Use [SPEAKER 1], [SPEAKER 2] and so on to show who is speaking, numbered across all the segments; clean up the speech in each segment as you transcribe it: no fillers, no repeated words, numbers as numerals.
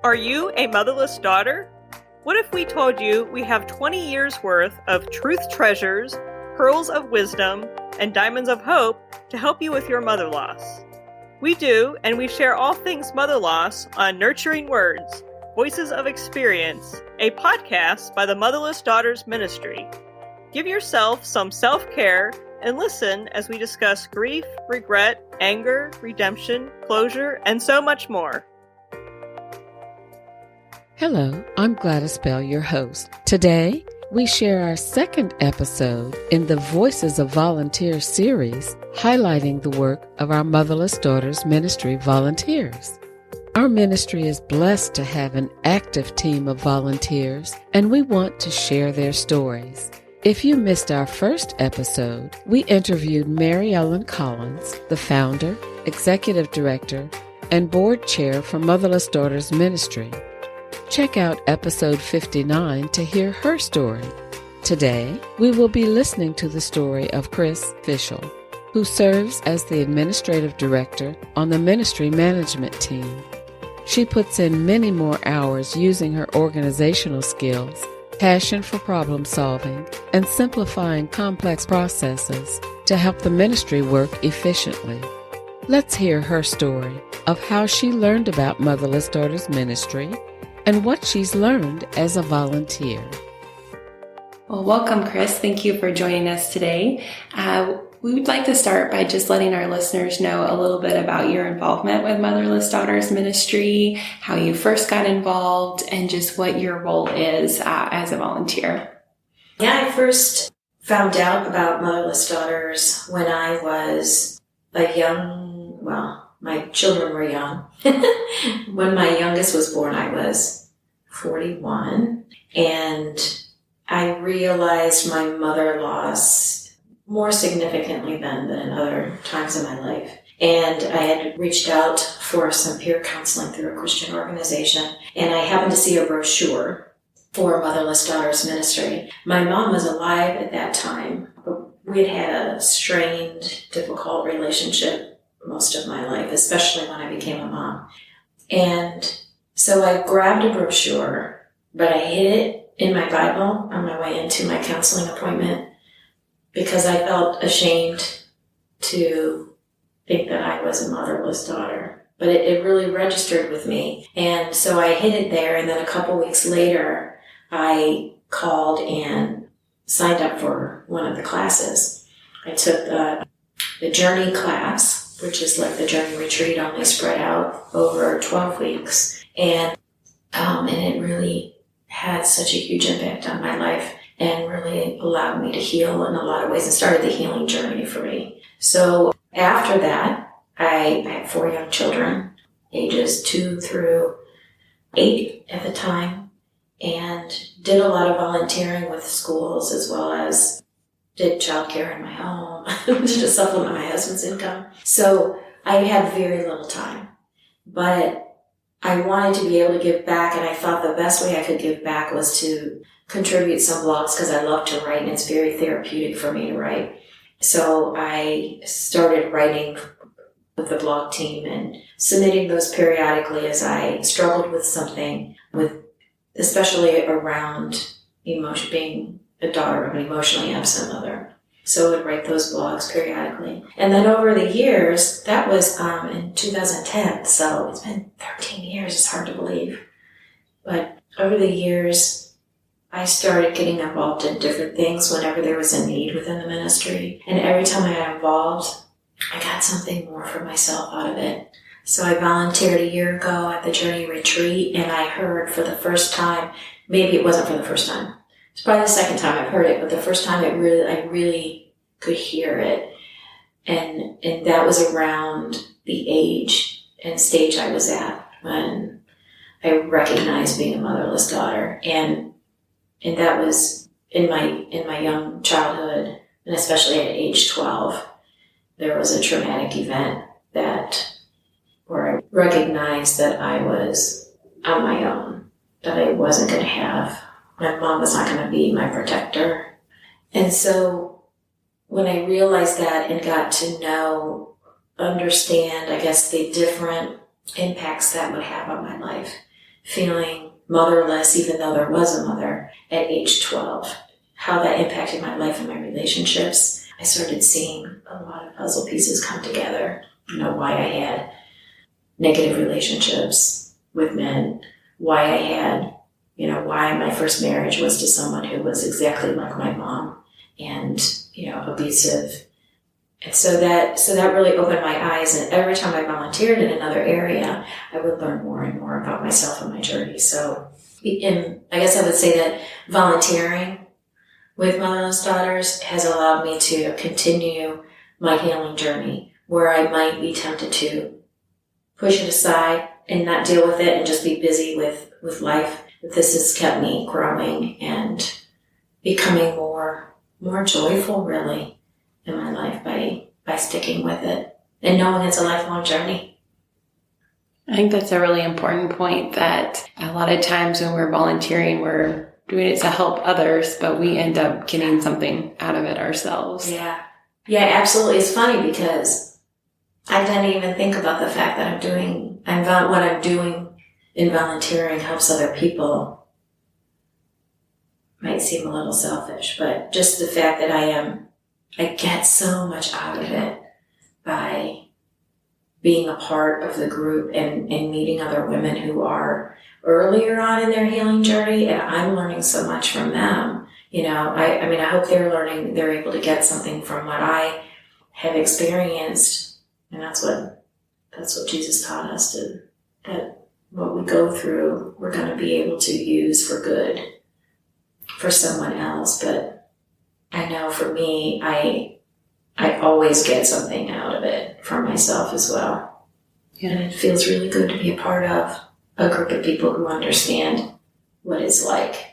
[SPEAKER 1] Are you a motherless daughter? What if we told you we have 20 years worth of truth treasures, pearls of wisdom, and diamonds of hope to help you with your mother loss? We do, and we share all things mother loss on Nurturing Words, Voices of Experience, a podcast by the Motherless Daughters Ministry. Give yourself some self-care and listen as we discuss grief, regret, anger, redemption, closure, and so much more.
[SPEAKER 2] Hello, I'm Gladys Bell, your host. Today, we share our second episode in the Voices of Volunteers series, highlighting the work of our Motherless Daughters Ministry volunteers. Our ministry is blessed to have an active team of volunteers, and we want to share their stories. If you missed our first episode, we interviewed Mary Ellen Collins, the founder, executive director, and board chair for Motherless Daughters Ministry. Check out episode 59 to hear her story. Today, we will be listening to the story of Chris Fishel, who serves as the administrative director on the ministry management team. She puts in many more hours using her organizational skills, passion for problem solving, and simplifying complex processes to help the ministry work efficiently. Let's hear her story of how she learned about Motherless Daughters Ministry and what she's learned as a volunteer.
[SPEAKER 3] Well, welcome, Chris. Thank you for joining us today. We would like to start by just letting our listeners know a little bit about your involvement with Motherless Daughters Ministry, how you first got involved, and just what your role is as a volunteer.
[SPEAKER 4] Yeah, I first found out about Motherless Daughters when I was my children were young. When my youngest was born, I was 41, and I realized my mother loss more significantly than other times in my life. And I had reached out for some peer counseling through a Christian organization, and I happened to see a brochure for Motherless Daughters Ministry. My mom was alive at that time, but we had a strained, difficult relationship most of my life, especially when I became a mom. And so I grabbed a brochure, but I hid it in my Bible on my way into my counseling appointment because I felt ashamed to think that I was a motherless daughter. But it really registered with me. And so I hid it there, and then a couple weeks later, I called and signed up for one of the classes. I took the Journey class, which is like the Journey retreat, only spread out over 12 weeks. And it really had such a huge impact on my life and really allowed me to heal in a lot of ways and started the healing journey for me. So after that, I had 4 young children, ages 2 through 8 at the time, and did a lot of volunteering with schools as well as did childcare in my home to supplement my husband's income. So I had very little time, but I wanted to be able to give back, and I thought the best way I could give back was to contribute some blogs because I love to write and it's very therapeutic for me to write. So I started writing with the blog team and submitting those periodically as I struggled with something, especially around being a daughter of an emotionally absent mother. So I would write those blogs periodically. And then over the years, that was in 2010, so it's been 13 years, it's hard to believe. But over the years, I started getting involved in different things whenever there was a need within the ministry. And every time I got involved, I got something more for myself out of it. So I volunteered a year ago at the Journey retreat, and I heard for the first time, maybe it wasn't for the first time, it's probably the second time I've heard it, but the first time I really could hear it. And that was around the age and stage I was at when I recognized being a motherless daughter. And that was in my young childhood, and especially at age 12, there was a traumatic event where I recognized that I was on my own, that I wasn't going to have. My mom was not going to be my protector. And so when I realized that and got to understand, I guess, the different impacts that would have on my life, feeling motherless, even though there was a mother, at age 12. How that impacted my life and my relationships. I started seeing a lot of puzzle pieces come together. Why I had negative relationships with men, why I had, why my first marriage was to someone who was exactly like my mom and, abusive. And so that really opened my eyes. And every time I volunteered in another area, I would learn more and more about myself and my journey. So, I guess I would say that volunteering with Motherless Daughters has allowed me to continue my healing journey, where I might be tempted to push it aside and not deal with it and just be busy with life. But this has kept me growing and becoming more joyful, really, in my life by sticking with it and knowing it's a lifelong journey.
[SPEAKER 3] I think that's a really important point, that a lot of times when we're volunteering, we're doing it to help others, but we end up getting something out of it ourselves.
[SPEAKER 4] Yeah, absolutely. It's funny because I didn't even think about the fact that what I'm doing in volunteering helps other people. Might seem a little selfish, but just the fact that I get so much out of it by being a part of the group and meeting other women who are earlier on in their healing journey, and I'm learning so much from them. I hope they're able to get something from what I have experienced, and that's what Jesus taught us, that what we go through, we're going to be able to use for good for someone else. But I know for me, I always get something out of it for myself as well. Yeah. And it feels really good to be a part of a group of people who understand what it's like.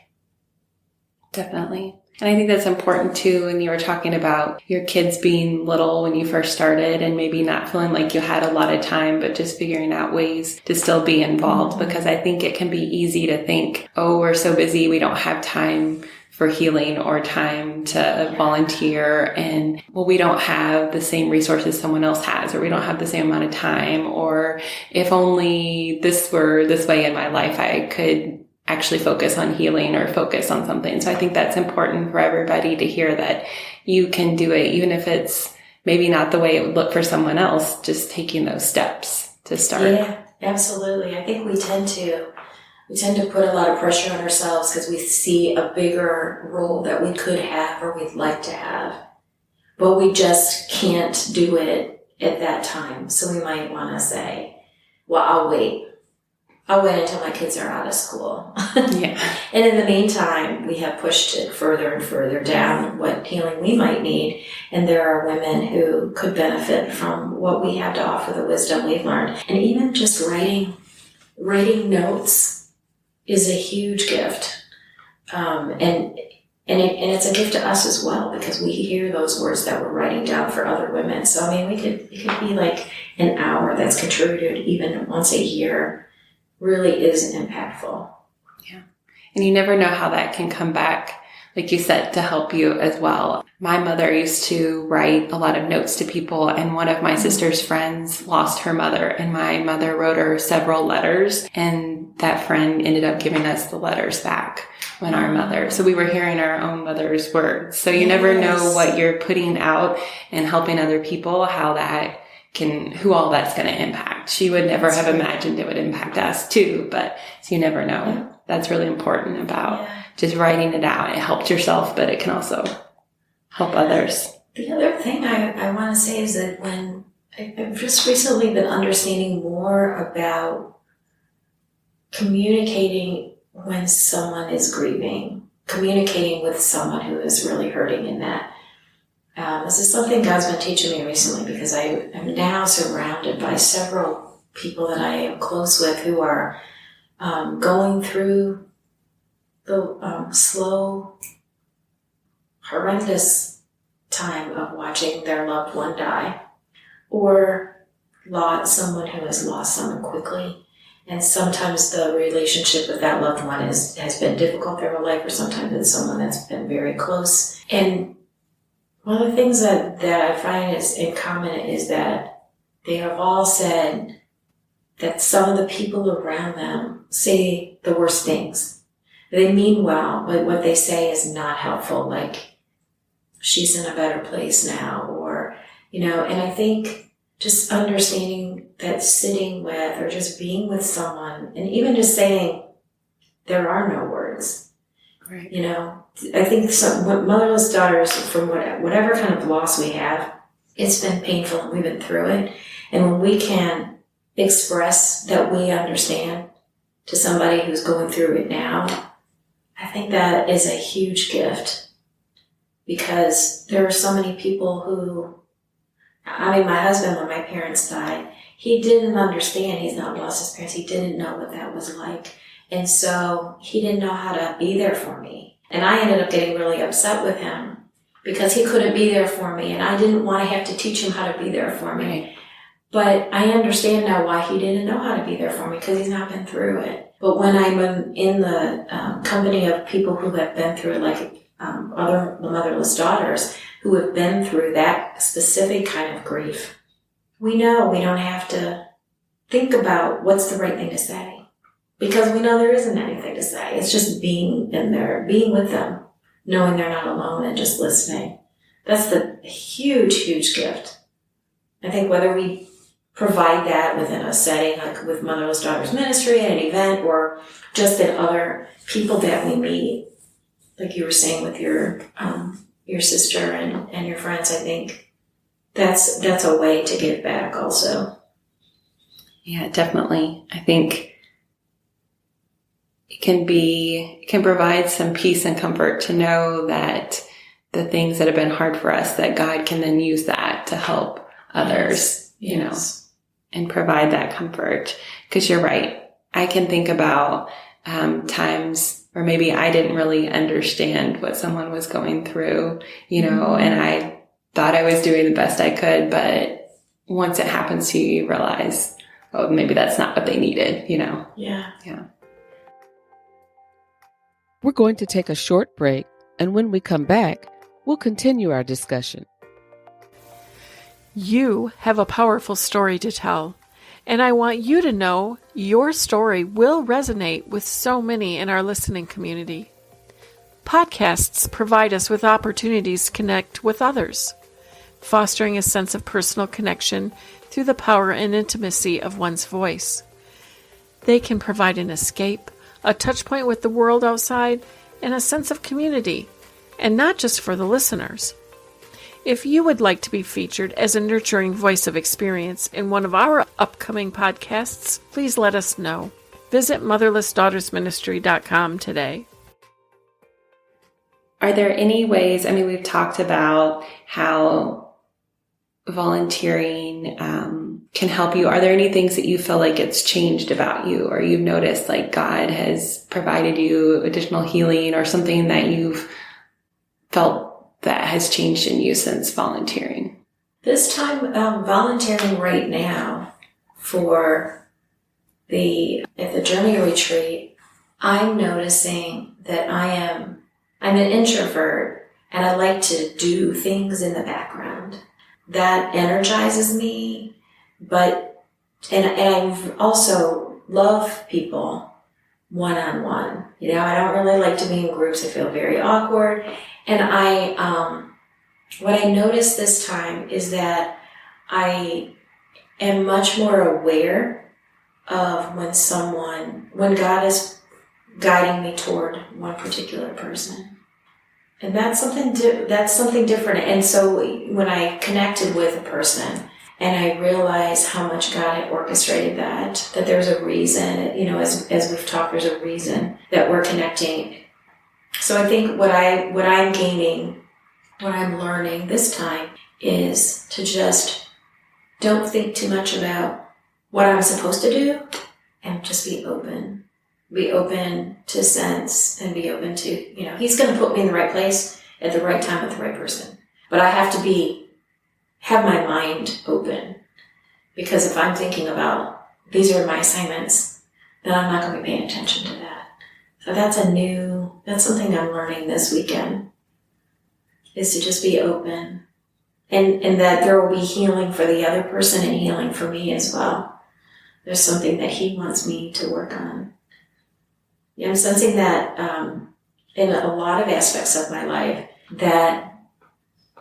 [SPEAKER 3] Definitely. And I think that's important too, when you were talking about your kids being little when you first started and maybe not feeling like you had a lot of time, but just figuring out ways to still be involved. Mm-hmm. Because I think it can be easy to think, oh, we're so busy, we don't have time for healing or time to volunteer, and we don't have the same resources someone else has, or we don't have the same amount of time, or if only this were this way in my life, I could actually focus on healing or focus on something. So I think that's important for everybody to hear, that you can do it, even if it's maybe not the way it would look for someone else, just taking those steps to start.
[SPEAKER 4] Yeah, absolutely. I think we tend to put a lot of pressure on ourselves because we see a bigger role that we could have or we'd like to have, but we just can't do it at that time. So we might want to say, well, I'll wait until my kids are out of school.
[SPEAKER 3] Yeah.
[SPEAKER 4] And in the meantime, we have pushed it further and further down what healing we might need. And there are women who could benefit from what we have to offer, the wisdom we've learned. And even just writing notes is a huge gift. And it's a gift to us as well, because we hear those words that we're writing down for other women. So, it could be like an hour that's contributed even once a year. Really is impactful.
[SPEAKER 3] Yeah. And you never know how that can come back, like you said, to help you as well. My mother used to write a lot of notes to people, and one of my sister's friends lost her mother, and my mother wrote her several letters, and that friend ended up giving us the letters back when our mother. So we were hearing our own mother's words. So you never know what you're putting out and helping other people, who all that's going to impact. She would never have imagined it would impact us too, but so you never know. Yeah. That's really important about just writing it out. It helps yourself, but it can also help others.
[SPEAKER 4] The other thing I want to say is that when I've just recently been understanding more about communicating when someone is grieving, communicating with someone who is really hurting in that. This is something God's been teaching me recently, because I am now surrounded by several people that I am close with who are going through the slow, horrendous time of watching their loved one die, or someone who has lost someone quickly. And sometimes the relationship with that loved one has been difficult their whole life, or sometimes it's someone that's been very close. And one of the things that I find is in common is that they have all said, that some of the people around them say the worst things. They mean well, but what they say is not helpful, like, she's in a better place now, or, and I think just understanding that sitting with or just being with someone, and even just saying, there are no words.
[SPEAKER 3] Right.
[SPEAKER 4] I think motherless daughters, from whatever kind of loss we have, it's been painful and we've been through it. And when we can express that we understand to somebody who's going through it now, I think that is a huge gift, because there are so many people who, my husband, when my parents died, he didn't understand. He's not lost his parents. He didn't know what that was like. And so he didn't know how to be there for me. And I ended up getting really upset with him because he couldn't be there for me. And I didn't want to have to teach him how to be there for me. Right. But I understand now why he didn't know how to be there for me, because he's not been through it. But when I'm in the company of people who have been through it, like other motherless daughters who have been through that specific kind of grief, we know we don't have to think about what's the right thing to say, because we know there isn't anything to say. It's just being in there, being with them, knowing they're not alone, and just listening. That's the huge, huge gift. I think whether we provide that within a setting, like with Motherless Daughters Ministry at an event, or just in other people that we meet, like you were saying with your sister and your friends, I think that's a way to give back also.
[SPEAKER 3] Yeah, definitely. I think it can provide some peace and comfort to know that the things that have been hard for us, that God can then use that to help others,
[SPEAKER 4] yes.
[SPEAKER 3] And provide that comfort. Because you're right. I can think about times where maybe I didn't really understand what someone was going through, and I thought I was doing the best I could, but once it happens to you, you realize, oh, maybe that's not what they needed, Yeah.
[SPEAKER 4] Yeah.
[SPEAKER 2] We're going to take a short break, and when we come back, we'll continue our discussion.
[SPEAKER 5] You have a powerful story to tell, and I want you to know your story will resonate with so many in our listening community. Podcasts provide us with opportunities to connect with others, fostering a sense of personal connection through the power and intimacy of one's voice. They can provide an escape, a touch point with the world outside, and a sense of community, and not just for the listeners. If you would like to be featured as a nurturing voice of experience in one of our upcoming podcasts, please let us know. Visit motherlessdaughtersministry.com today.
[SPEAKER 3] Are there any ways, we've talked about how volunteering can help you. Are there any things that you feel like it's changed about you, or you've noticed like God has provided you additional healing, or something that you've felt that has changed in you since volunteering?
[SPEAKER 4] This time, volunteering right now at the Journey Retreat, I'm noticing that I'm an introvert, and I like to do things in the background. That energizes me, and I also love people one-on-one. I don't really like to be in groups. I feel very awkward. And what I noticed this time is that I am much more aware of when God is guiding me toward one particular person. And that's something different. And so when I connected with a person and I realized how much God had orchestrated that there's a reason, as we've talked, there's a reason that we're connecting. So I think what I'm gaining, what I'm learning this time, is to just don't think too much about what I'm supposed to do, and just be open. Be open to sense, and be open to, He's going to put me in the right place at the right time with the right person. But I have to have my mind open, because if I'm thinking about these are my assignments, then I'm not going to be paying attention to that. So that's something I'm learning this weekend, is to just be open, and that there will be healing for the other person and healing for me as well. there's something that he wants me to work on. Yeah, I'm sensing that in a lot of aspects of my life, that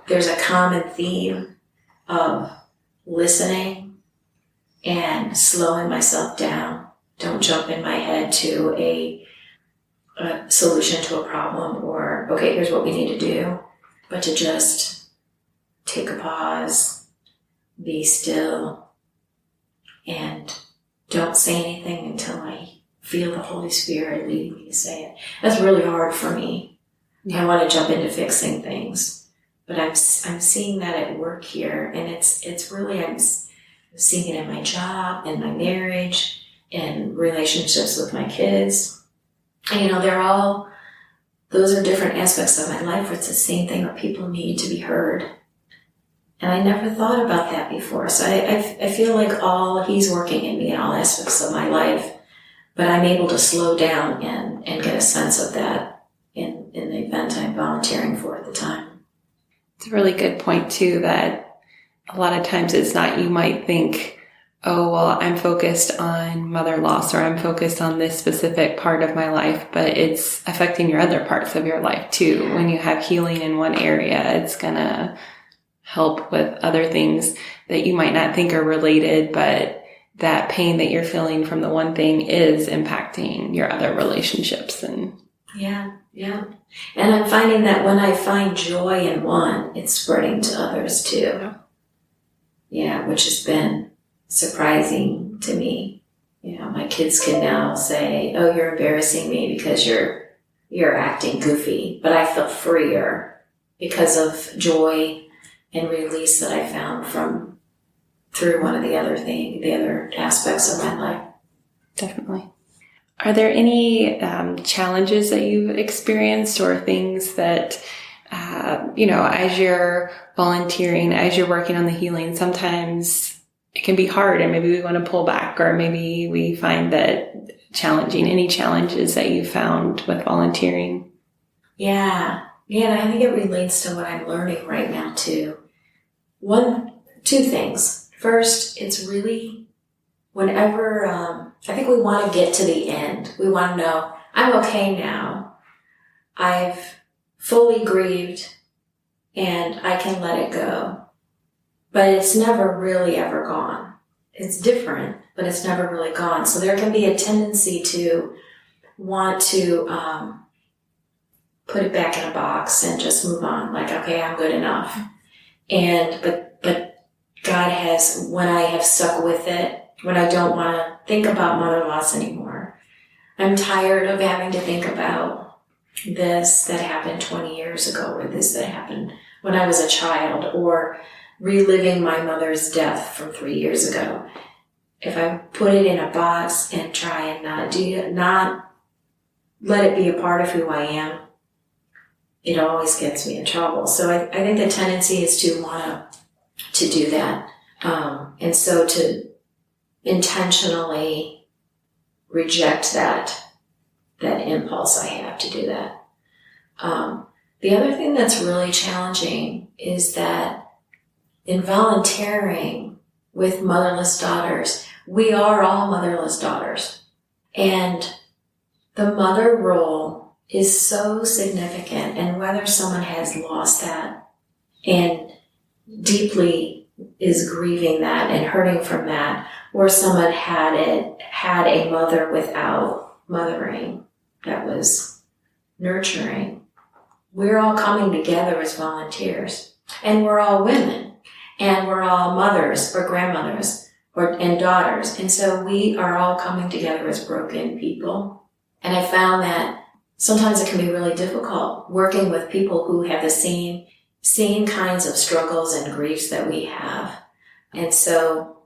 [SPEAKER 4] there's a common theme of listening and slowing myself down. Don't jump in my head to a solution to a problem, or, okay, here's what we need to do, but to just take a pause, be still, and don't say anything until I feel the Holy Spirit leading me to say it. That's really hard for me. I want to jump into fixing things, but I'm seeing that at work here, and it's really, I'm seeing it in my job, in my marriage, in relationships with my kids. And those are different aspects of my life where it's the same thing, where people need to be heard. And I never thought about that before. So I feel like he's working in me in all aspects of my life, but I'm able to slow down and get a sense of that in the event I'm volunteering for at the time.
[SPEAKER 3] It's a really good point too, that a lot of times it's not, you might think, oh, well, I'm focused on mother loss, or I'm focused on this specific part of my life, but it's affecting your other parts of your life too. When you have healing in one area, it's going to help with other things that you might not think are related, but that pain that you're feeling from the one thing is impacting your other relationships. And
[SPEAKER 4] yeah. And I'm finding that when I find joy in one, it's spreading to others too. Yeah, which has been surprising to me. My kids can now say, oh, you're embarrassing me because you're acting goofy, but I feel freer because of joy and release that I found through one of the other aspects of my life.
[SPEAKER 3] Definitely. Are there any challenges that you've experienced, or things that, as you're volunteering, as you're working on the healing, sometimes it can be hard and maybe we want to pull back, or maybe we find that challenging? Any challenges that you found with volunteering?
[SPEAKER 4] Yeah, I think it relates to what I'm learning right now too. Two things. First, it's really whenever, I think we want to get to the end. We want to know, I'm okay now. I've fully grieved and I can let it go. But it's never really ever gone. It's different, but it's never really gone. So there can be a tendency to want to put it back in a box and just move on. Like, okay, I'm good enough. But God has, when I have stuck with it, when I don't want to think about mother loss anymore, I'm tired of having to think about this that happened 20 years ago, or this that happened when I was a child, or reliving my mother's death from 3 years ago. If I put it in a box and try and not let it be a part of who I am, it always gets me in trouble. So I think the tendency is to want to do that. And so to intentionally reject that impulse I have to do that. The other thing that's really challenging is that in volunteering with Motherless Daughters, we are all motherless daughters. And the mother role is so significant, and whether someone has lost that and deeply is grieving that and hurting from that, or someone had a mother without mothering that was nurturing, we're all coming together as volunteers, and we're all women. And we're all mothers or grandmothers and daughters. And so we are all coming together as broken people. And I found that sometimes it can be really difficult working with people who have the same kinds of struggles and griefs that we have. And so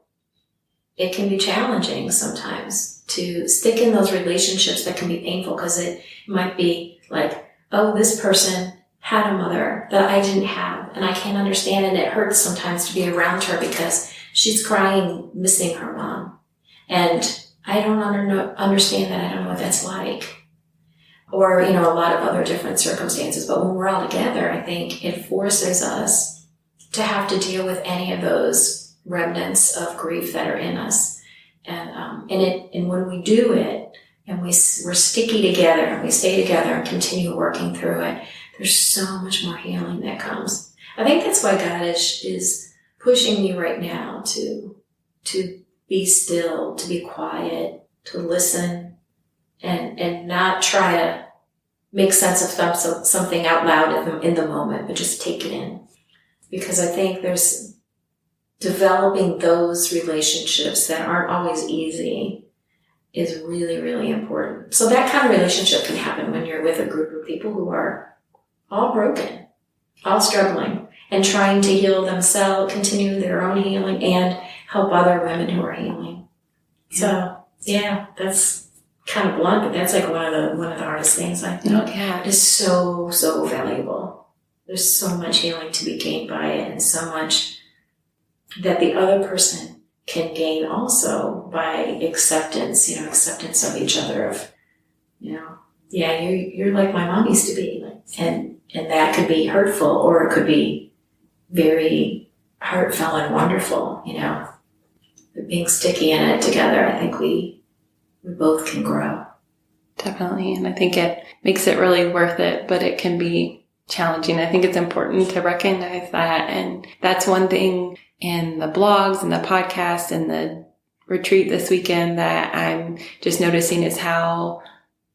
[SPEAKER 4] it can be challenging sometimes to stick in those relationships that can be painful, because it might be like, oh, this person had a mother that I didn't have, and I can't understand, and it hurts sometimes to be around her because she's crying, missing her mom. And I don't understand that. I don't know what that's like. Or, a lot of other different circumstances. But when we're all together, I think it forces us to have to deal with any of those remnants of grief that are in us. And when we do it, and we're sticky together, and we stay together and continue working through it, there's so much more healing that comes. I think that's why God is pushing me right now to be still, to be quiet, to listen, and not try to make sense of something out loud in the moment, but just take it in. Because I think there's developing those relationships that aren't always easy is really, really important. So that kind of relationship can happen when you're with a group of people who are all broken, all struggling, and trying to heal themselves, continue their own healing, and help other women who are healing. So, yeah, that's kind of blunt, but that's like one of the hardest things, I think.
[SPEAKER 3] Yeah.
[SPEAKER 4] It's so, so valuable. There's so much healing to be gained by it, and so much that the other person can gain also by acceptance of each other, of, yeah, you're like my mom used to be. And that could be hurtful, or it could be very heartfelt and wonderful, But being sticky in it together, I think we both can grow.
[SPEAKER 3] Definitely. And I think it makes it really worth it, but it can be challenging. I think it's important to recognize that. And that's one thing in the blogs and the podcast and the retreat this weekend that I'm just noticing is how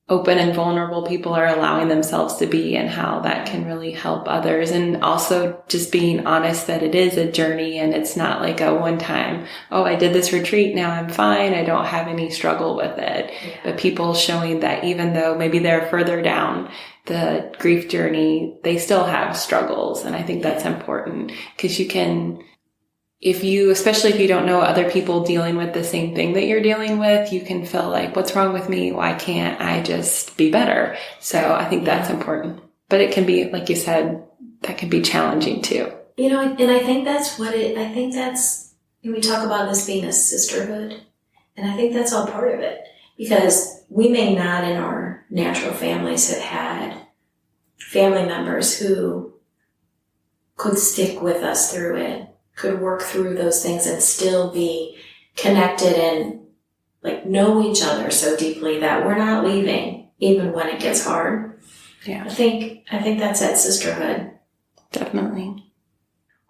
[SPEAKER 3] open and vulnerable people are allowing themselves to be, and how that can really help others. And also just being honest that it is a journey, and it's not like a one time, oh, I did this retreat, now I'm fine, I don't have any struggle with it. Yeah. But people showing that even though maybe they're further down the grief journey, they still have struggles. And I think that's important, because you can, especially if you don't know other people dealing with the same thing that you're dealing with, you can feel like, what's wrong with me? Why can't I just be better? So I think that's important. But it can be, like you said, that can be challenging too.
[SPEAKER 4] And I think that's when we talk about this being a sisterhood, and I think that's all part of it. Because we may not in our natural families have had family members who could stick with us through it, could work through those things and still be connected and know each other so deeply that we're not leaving even when it gets hard.
[SPEAKER 3] Yeah.
[SPEAKER 4] I think that's that sisterhood.
[SPEAKER 3] Definitely.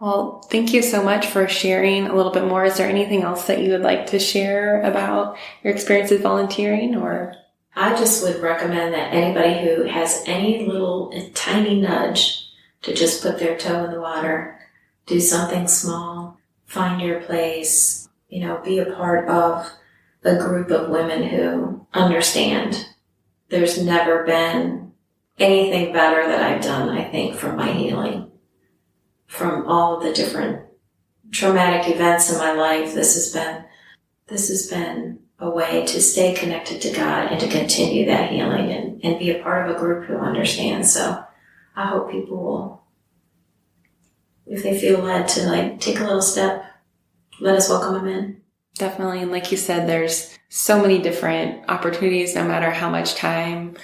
[SPEAKER 3] Well, thank you so much for sharing a little bit more. Is there anything else that you would like to share about your experiences volunteering? Or
[SPEAKER 4] I just would recommend that anybody who has any little tiny nudge to just put their toe in the water, do something small, find your place, be a part of a group of women who understand. There's never been anything better that I've done, I think, for my healing. From all of the different traumatic events in my life, this has been a way to stay connected to God and to continue that healing and be a part of a group who understands. So I hope people will, if they feel led to take a little step, let us welcome them in.
[SPEAKER 3] Definitely. And like you said, there's so many different opportunities, no matter how much time,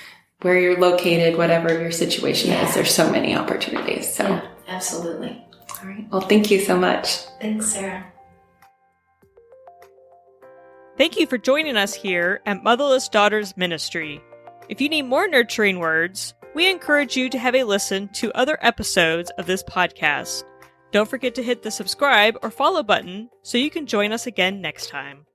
[SPEAKER 3] where you're located, whatever your situation is, there's so many opportunities. So
[SPEAKER 4] yeah, absolutely.
[SPEAKER 3] All right. Well, thank you so much.
[SPEAKER 4] Thanks, Sarah.
[SPEAKER 1] Thank you for joining us here at Motherless Daughters Ministry. If you need more nurturing words, we encourage you to have a listen to other episodes of this podcast. Don't forget to hit the subscribe or follow button so you can join us again next time.